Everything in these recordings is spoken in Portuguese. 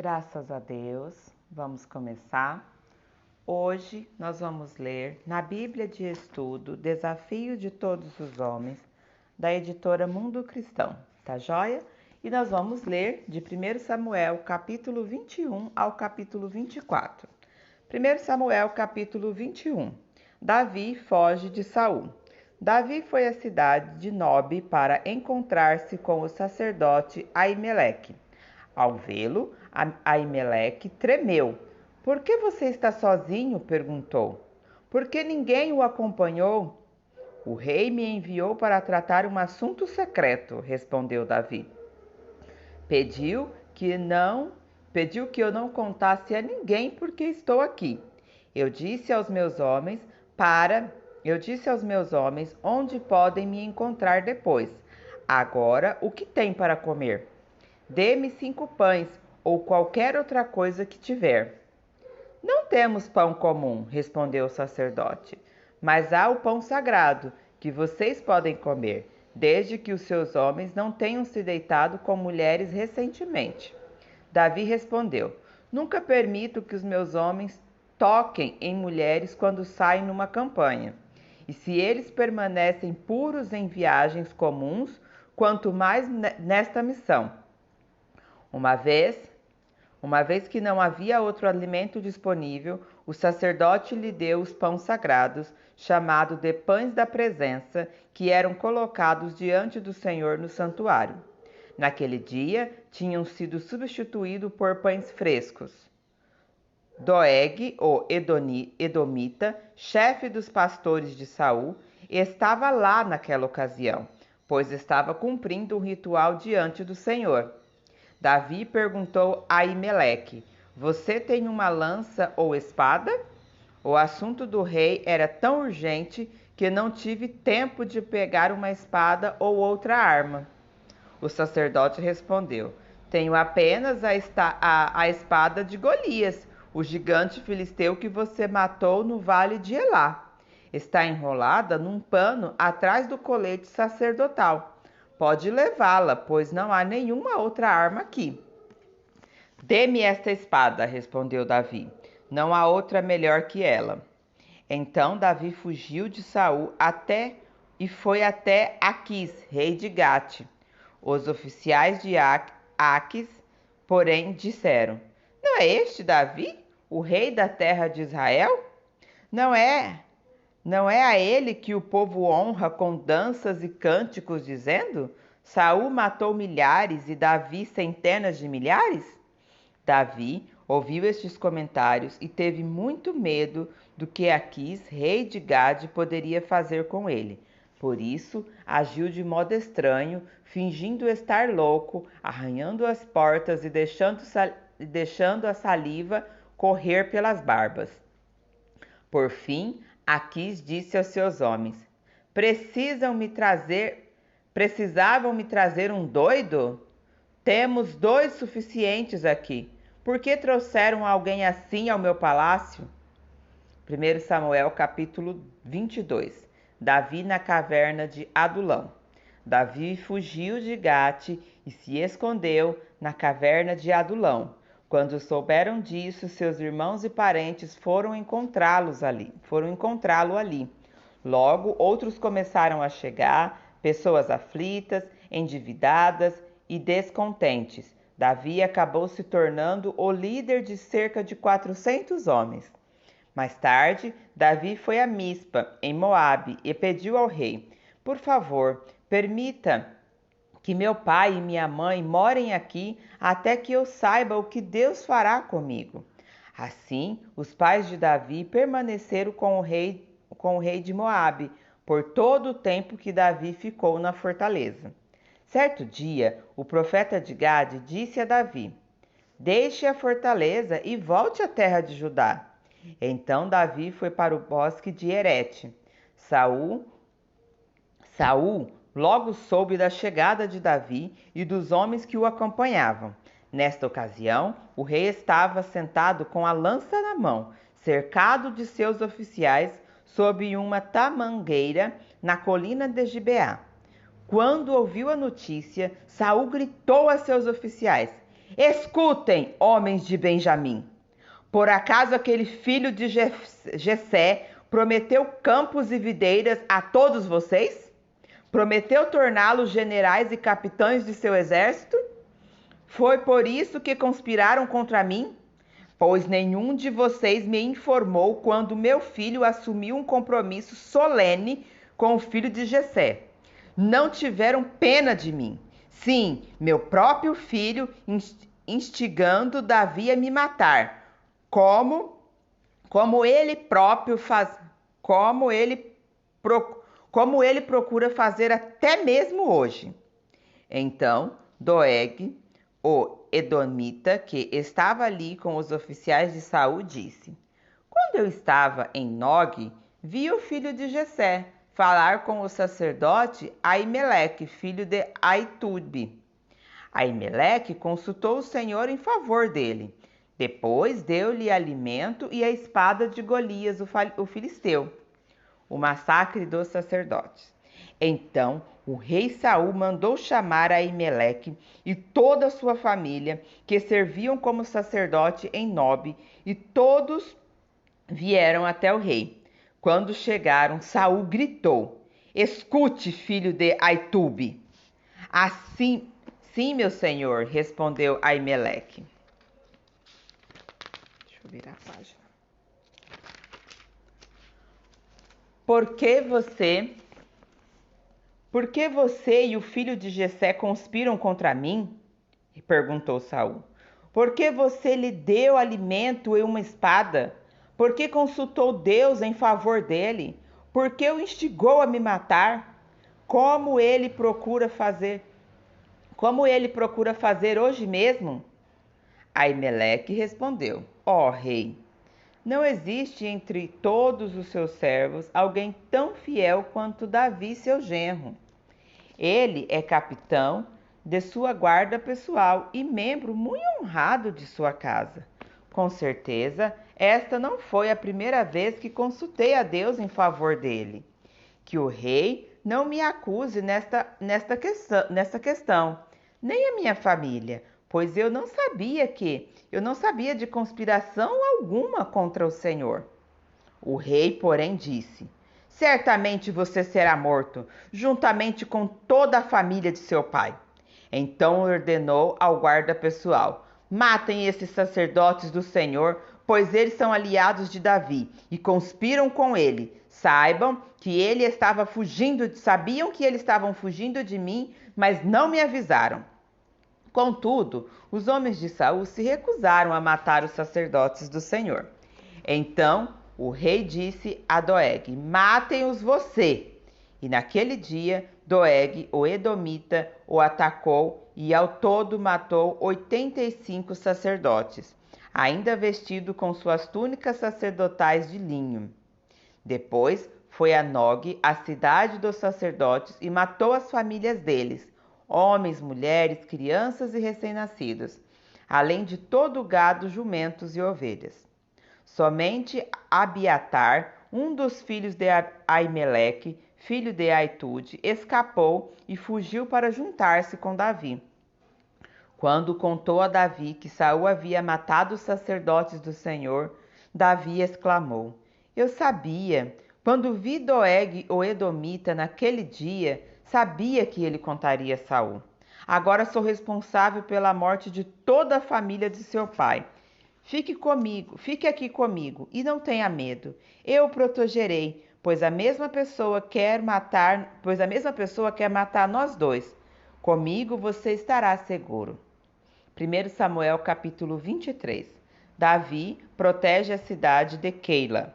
Graças a Deus, vamos começar. Hoje nós vamos ler na Bíblia de Estudo Desafio de Todos os Homens, da editora Mundo Cristão, tá joia? E nós vamos ler de 1 Samuel, capítulo 21 ao capítulo 24. 1 Samuel, capítulo 21. Davi foge de Saul. Davi foi à cidade de Nobe para encontrar-se com o sacerdote Aimeleque. Ao vê-lo, Aimeleque tremeu. "Por que você está sozinho?" perguntou. "Por que ninguém o acompanhou?" "O rei me enviou para tratar um assunto secreto", respondeu Davi. Pediu que eu não contasse a ninguém porque estou aqui. Eu disse aos meus homens onde podem me encontrar depois. Agora, o que tem para comer? Dê-me 5 pães ou qualquer outra coisa que tiver. "Não temos pão comum", respondeu o sacerdote, "mas há o pão sagrado, que vocês podem comer, desde que os seus homens não tenham se deitado com mulheres recentemente." Davi respondeu: "Nunca permito que os meus homens toquem em mulheres quando saem numa campanha. E se eles permanecem puros em viagens comuns, quanto mais nesta missão. Uma vez que não havia outro alimento disponível, o sacerdote lhe deu os pães sagrados, chamados de pães da presença, que eram colocados diante do Senhor no santuário. Naquele dia, tinham sido substituídos por pães frescos. Doeg, o edomita, chefe dos pastores de Saul, estava lá naquela ocasião, pois estava cumprindo um ritual diante do Senhor. Davi perguntou a Aimeleque: "Você tem uma lança ou espada?" O assunto do rei era tão urgente que não tive tempo de pegar uma espada ou outra arma. O sacerdote respondeu: "Tenho apenas a espada de Golias, o gigante filisteu que você matou no vale de Elá. Está enrolada num pano atrás do colete sacerdotal. Pode levá-la, pois não há nenhuma outra arma aqui." "Dê-me esta espada", respondeu Davi. "Não há outra melhor que ela." Então Davi fugiu de Saul e foi até Aquis, rei de Gate. Os oficiais de Aquis, porém, disseram: "Não é este Davi, o rei da terra de Israel? Não é a ele que o povo honra com danças e cânticos, dizendo: Saul matou milhares e Davi centenas de milhares?" Davi ouviu estes comentários e teve muito medo do que Aquis, rei de Gade, poderia fazer com ele. Por isso, agiu de modo estranho, fingindo estar louco, arranhando as portas e deixando a saliva correr pelas barbas. Por fim, Aquis disse aos seus homens: Precisavam me trazer um doido? Temos 2 suficientes aqui. Por que trouxeram alguém assim ao meu palácio?" 1 Samuel capítulo 22. Davi na caverna de Adulão. Davi fugiu de Gate e se escondeu na caverna de Adulão. Quando souberam disso, seus irmãos e parentes foram encontrá-lo ali. Logo, outros começaram a chegar, pessoas aflitas, endividadas e descontentes. Davi acabou se tornando o líder de cerca de 400 homens. Mais tarde, Davi foi a Mispa, em Moabe, e pediu ao rei: "Por favor, permita que meu pai e minha mãe morem aqui até que eu saiba o que Deus fará comigo." Assim, os pais de Davi permaneceram com o rei de Moabe por todo o tempo que Davi ficou na fortaleza. Certo dia, o profeta de Gade disse a Davi: "Deixe a fortaleza e volte à terra de Judá." Então Davi foi para o bosque de Herete. Saul logo soube da chegada de Davi e dos homens que o acompanhavam. Nesta ocasião, o rei estava sentado com a lança na mão, cercado de seus oficiais, sob uma tamangueira na colina de Gibeá. Quando ouviu a notícia, Saul gritou a seus oficiais: Escutem, homens de Benjamim. Por acaso aquele filho de Jessé prometeu campos e videiras a todos vocês? Prometeu torná-los generais e capitães de seu exército? Foi por isso que conspiraram contra mim? Pois nenhum de vocês me informou quando meu filho assumiu um compromisso solene com o filho de Jessé. Não tiveram pena de mim. Sim, meu próprio filho instigando Davi a me matar, como ele próprio faz, como ele procura fazer até mesmo hoje. Então Doeg, o edomita, que estava ali com os oficiais de Saul, disse: Quando eu estava em Nogue, vi o filho de Jessé falar com o sacerdote Aimeleque, filho de Aitube. Aimeleque consultou o Senhor em favor dele. Depois deu-lhe alimento e a espada de Golias, o filisteu. O massacre dos sacerdotes. Então o rei Saul mandou chamar Aimeleque e toda a sua família, que serviam como sacerdote em Nobe, e todos vieram até o rei. Quando chegaram, Saul gritou: Escute, filho de Aitube. Assim, sim, meu senhor, respondeu Aimeleque. Deixa eu virar a página. Por que você e o filho de Jessé conspiram contra mim? Perguntou Saul. Por que você lhe deu alimento e uma espada? Por que consultou Deus em favor dele? Por que o instigou a me matar? Como ele procura fazer hoje mesmo? Aimeleque respondeu: Ó rei, não existe entre todos os seus servos alguém tão fiel quanto Davi, seu genro. Ele é capitão de sua guarda pessoal e membro muito honrado de sua casa. Com certeza, esta não foi a primeira vez que consultei a Deus em favor dele. Que o rei não me acuse nesta questão, nem a minha família, pois eu não sabia de conspiração alguma contra o Senhor. O rei, porém, disse: Certamente você será morto, juntamente com toda a família de seu pai. Então ordenou ao guarda pessoal: Matem esses sacerdotes do Senhor, pois eles são aliados de Davi e conspiram com ele. Sabiam que ele estava fugindo de mim, mas não me avisaram. Contudo, os homens de Saul se recusaram a matar os sacerdotes do Senhor. Então o rei disse a Doeg: Matem-os você. E naquele dia, Doeg, o edomita, o atacou e ao todo matou 85 sacerdotes, ainda vestido com suas túnicas sacerdotais de linho. Depois foi a Nogue, a cidade dos sacerdotes, e matou as famílias deles, homens, mulheres, crianças e recém-nascidos, além de todo o gado, jumentos e ovelhas. Somente Abiatar, um dos filhos de Aimeleque, filho de Aitude, escapou e fugiu para juntar-se com Davi. Quando contou a Davi que Saul havia matado os sacerdotes do Senhor, Davi exclamou: Eu sabia, quando vi Doeg, o edomita, naquele dia, sabia que ele contaria a Saul. Agora sou responsável pela morte de toda a família de seu pai. Fique aqui comigo e não tenha medo. Eu o protegerei, pois a mesma pessoa quer matar nós dois. Comigo você estará seguro. 1 Samuel capítulo 23. Davi protege a cidade de Keila.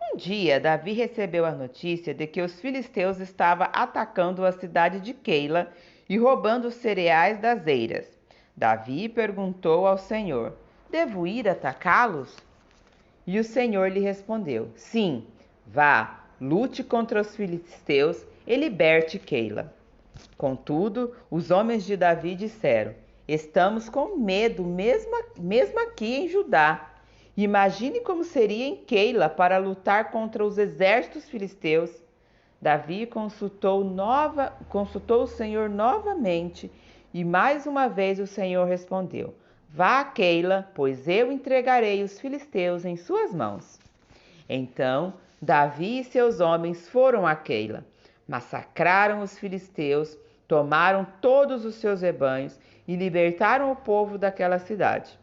Um dia, Davi recebeu a notícia de que os filisteus estavam atacando a cidade de Keila e roubando os cereais das eiras. Davi perguntou ao Senhor: Devo ir atacá-los? E o Senhor lhe respondeu: Sim, vá, lute contra os filisteus e liberte Keila. Contudo, os homens de Davi disseram: Estamos com medo, mesmo aqui em Judá. Imagine como seria em Keila para lutar contra os exércitos filisteus. Davi consultou o Senhor novamente e mais uma vez o Senhor respondeu: Vá a Keila, pois eu entregarei os filisteus em suas mãos. Então Davi e seus homens foram a Keila, massacraram os filisteus, tomaram todos os seus rebanhos e libertaram o povo daquela cidade.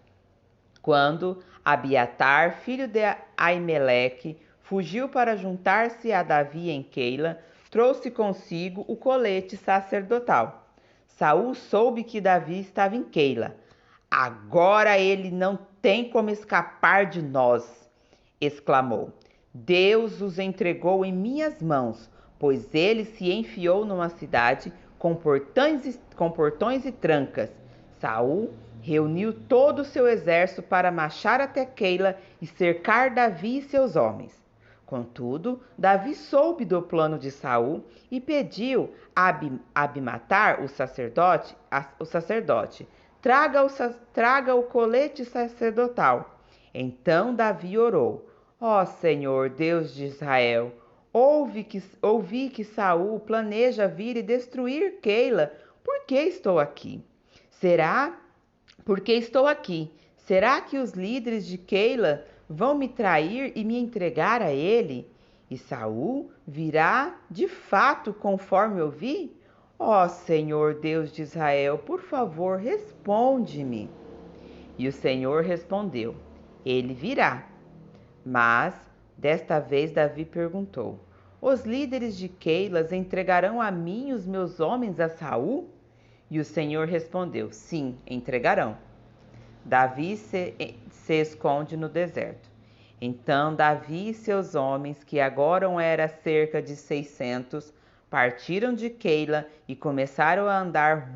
Quando Abiatar, filho de Aimeleque, fugiu para juntar-se a Davi em Keila, trouxe consigo o colete sacerdotal. Saul soube que Davi estava em Keila. Agora ele não tem como escapar de nós, exclamou. Deus os entregou em minhas mãos, pois ele se enfiou numa cidade com portões e trancas. Saul reuniu todo o seu exército para marchar até Keila e cercar Davi e seus homens. Contudo, Davi soube do plano de Saul e pediu a Abimatar, o sacerdote, traga o colete sacerdotal. Então Davi orou: Ó Senhor, Deus de Israel, ouvi que Saul planeja vir e destruir Keila. Por que estou aqui? Porque estou aqui. Será que os líderes de Keila vão me trair e me entregar a ele? E Saul virá de fato conforme eu vi? Ó Senhor Deus de Israel, por favor, responde-me. E o Senhor respondeu: Ele virá. Mas desta vez Davi perguntou: Os líderes de Keilas entregarão a mim os meus homens a Saul? E o Senhor respondeu: Sim, entregarão. Davi se esconde no deserto. Então Davi e seus homens, que agora eram cerca de 600, partiram de Keila e começaram a andar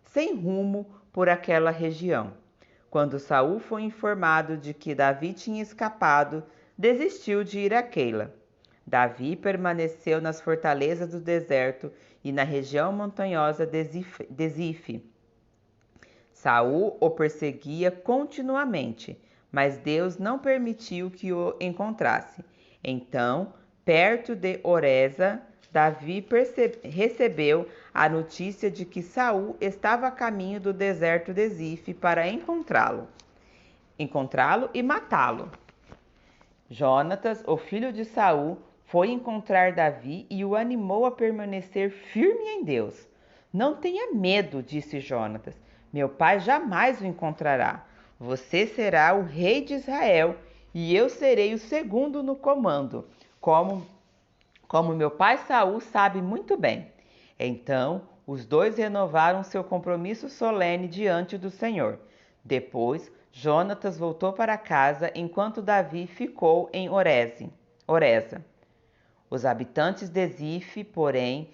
sem rumo por aquela região. Quando Saul foi informado de que Davi tinha escapado, desistiu de ir a Keila. Davi permaneceu nas fortalezas do deserto e na região montanhosa de Zife. Saul o perseguia continuamente, mas Deus não permitiu que o encontrasse. Então, perto de Oreza, Davi recebeu a notícia de que Saul estava a caminho do deserto de Zife para encontrá-lo e matá-lo. Jonatas, o filho de Saul, foi encontrar Davi e o animou a permanecer firme em Deus. Não tenha medo, disse Jonatas. Meu pai jamais o encontrará. Você será o rei de Israel e eu serei o segundo no comando, como meu pai Saul sabe muito bem. Então, os dois renovaram seu compromisso solene diante do Senhor. Depois, Jonatas voltou para casa enquanto Davi ficou em Oreza. Os habitantes de Zife, porém,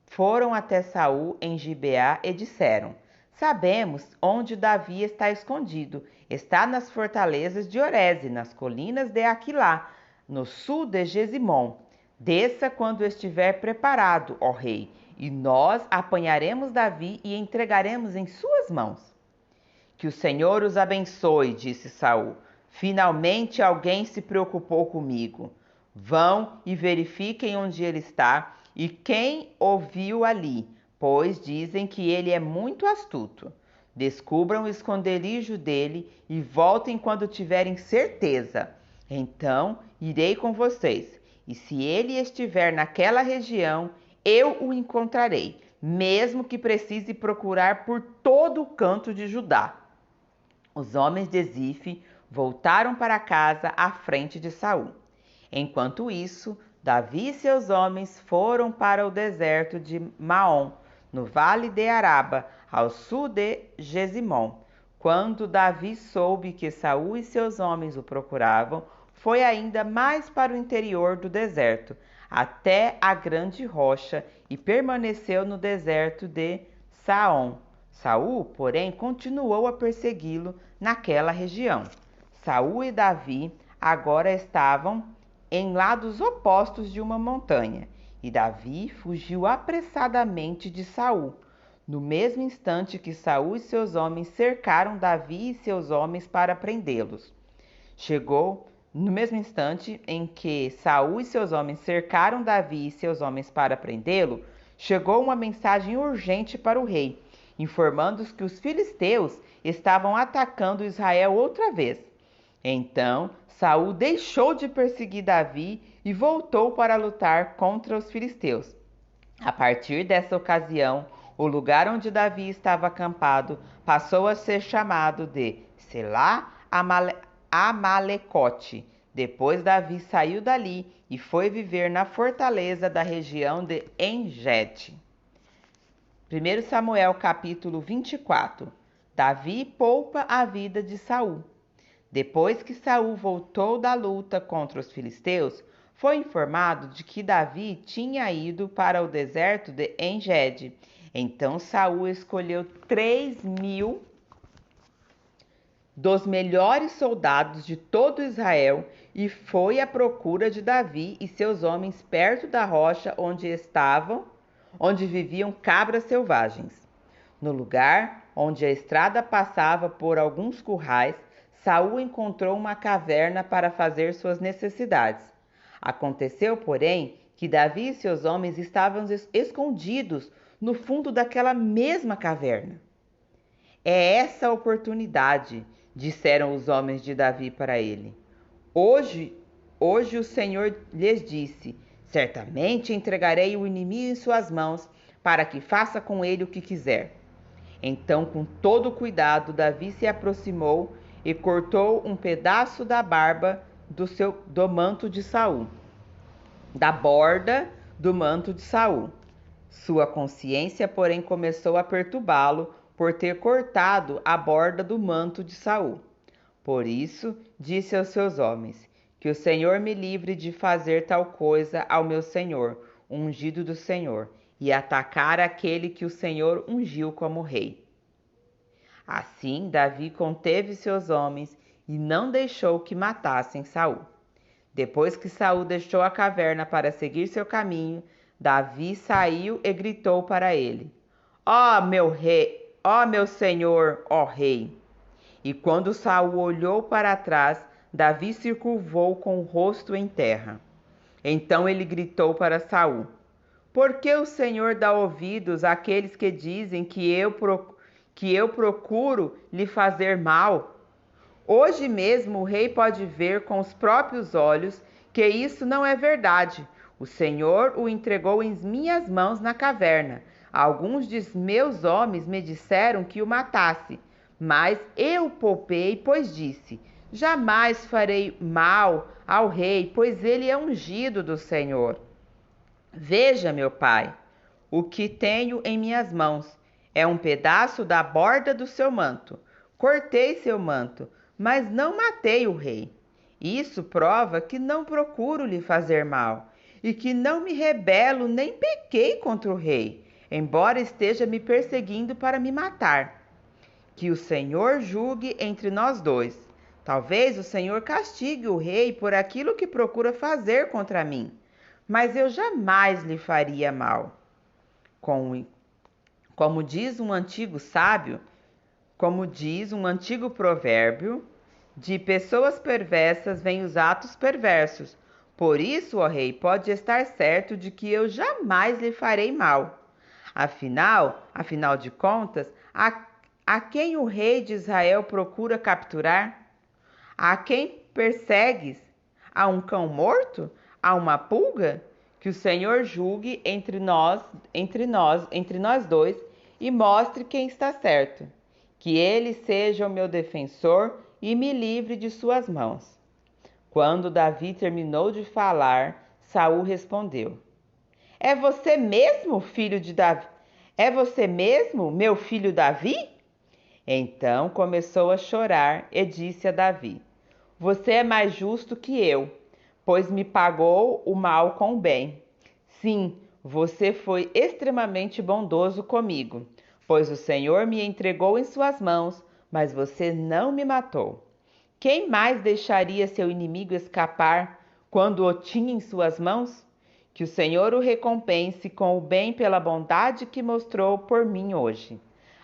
foram até Saul em Gibeá e disseram: Sabemos onde Davi está escondido. Está nas fortalezas de Oreze, nas colinas de Aquilá, no sul de Gesimon. Desça quando estiver preparado, ó rei, e nós apanharemos Davi e entregaremos em suas mãos. Que o Senhor os abençoe, disse Saul. Finalmente alguém se preocupou comigo. Vão e verifiquem onde ele está e quem o viu ali, pois dizem que ele é muito astuto. Descubram o esconderijo dele e voltem quando tiverem certeza. Então irei com vocês, e se ele estiver naquela região, eu o encontrarei, mesmo que precise procurar por todo o canto de Judá. Os homens de Zife voltaram para casa à frente de Saul. Enquanto isso, Davi e seus homens foram para o deserto de Maom, no vale de Araba, ao sul de Gesimon. Quando Davi soube que Saul e seus homens o procuravam, foi ainda mais para o interior do deserto, até a grande rocha, e permaneceu no deserto de Saom. Saul, porém, continuou a persegui-lo naquela região. Saul e Davi agora estavam em lados opostos de uma montanha, e Davi fugiu apressadamente de Saul. No mesmo instante que Saul e seus homens cercaram Davi e seus homens para prendê-los. No mesmo instante em que Saul e seus homens cercaram Davi e seus homens para prendê-lo, chegou uma mensagem urgente para o rei, informando que os filisteus estavam atacando Israel outra vez. Então Saul deixou de perseguir Davi e voltou para lutar contra os filisteus. A partir dessa ocasião, o lugar onde Davi estava acampado passou a ser chamado de Selá Amalecote. Depois Davi saiu dali e foi viver na fortaleza da região de Engede. 1 Samuel capítulo 24. Davi poupa a vida de Saul. Depois que Saul voltou da luta contra os filisteus, foi informado de que Davi tinha ido para o deserto de Engede. Então Saul escolheu 3.000 dos melhores soldados de todo Israel e foi à procura de Davi e seus homens perto da rocha onde viviam cabras selvagens. No lugar onde a estrada passava por alguns currais, Saul encontrou uma caverna para fazer suas necessidades. Aconteceu, porém, que Davi e seus homens estavam escondidos no fundo daquela mesma caverna. É essa a oportunidade, disseram os homens de Davi para ele. Hoje o Senhor lhes disse: certamente entregarei o inimigo em suas mãos, para que faça com ele o que quiser. Então, com todo cuidado, Davi se aproximou e cortou um pedaço da barba do manto de Saul, da borda do manto de Saul. Sua consciência, porém, começou a perturbá-lo por ter cortado a borda do manto de Saul. Por isso, disse aos seus homens: que o Senhor me livre de fazer tal coisa ao meu senhor, ungido do Senhor, e atacar aquele que o Senhor ungiu como rei. Assim, Davi conteve seus homens e não deixou que matassem Saul. Depois que Saul deixou a caverna para seguir seu caminho, Davi saiu e gritou para ele: ó meu rei, ó meu senhor, ó rei! E quando Saul olhou para trás, Davi se curvou com o rosto em terra. Então ele gritou para Saul: por que o Senhor dá ouvidos àqueles que dizem que eu procuro lhe fazer mal? Hoje mesmo o rei pode ver com os próprios olhos que isso não é verdade. O Senhor o entregou em minhas mãos na caverna. Alguns de meus homens me disseram que o matasse, mas eu o poupei, pois disse: jamais farei mal ao rei, pois ele é ungido do Senhor. Veja, meu pai, o que tenho em minhas mãos é um pedaço da borda do seu manto. Cortei seu manto, mas não matei o rei. Isso prova que não procuro lhe fazer mal e que não me rebelo nem pequei contra o rei, embora esteja me perseguindo para me matar. Que o Senhor julgue entre nós dois. Talvez o Senhor castigue o rei por aquilo que procura fazer contra mim, mas eu jamais lhe faria mal. Como diz um antigo provérbio, de pessoas perversas vêm os atos perversos. Por isso, ó rei, pode estar certo de que eu jamais lhe farei mal. Afinal de contas, a quem o rei de Israel procura capturar? A quem persegues? A um cão morto? A uma pulga? Que o Senhor julgue entre nós dois e mostre quem está certo. Que ele seja o meu defensor e me livre de suas mãos. Quando Davi terminou de falar, Saul respondeu: é você mesmo, filho de Davi? É você mesmo, meu filho Davi? Então começou a chorar e disse a Davi: você é mais justo que eu, pois me pagou o mal com o bem. Sim, você foi extremamente bondoso comigo, pois o Senhor me entregou em suas mãos, mas você não me matou. Quem mais deixaria seu inimigo escapar quando o tinha em suas mãos? Que o Senhor o recompense com o bem pela bondade que mostrou por mim hoje.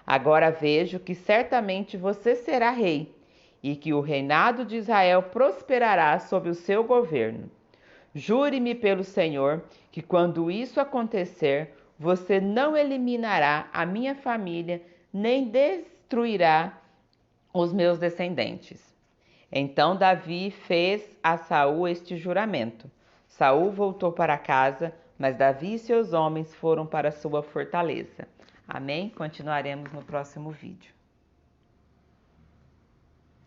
Agora vejo que certamente você será rei, e que o reinado de Israel prosperará sob o seu governo. Jure-me pelo Senhor que quando isso acontecer, você não eliminará a minha família, nem destruirá os meus descendentes. Então Davi fez a Saul este juramento. Saul voltou para casa, mas Davi e seus homens foram para sua fortaleza. Amém? Continuaremos no próximo vídeo.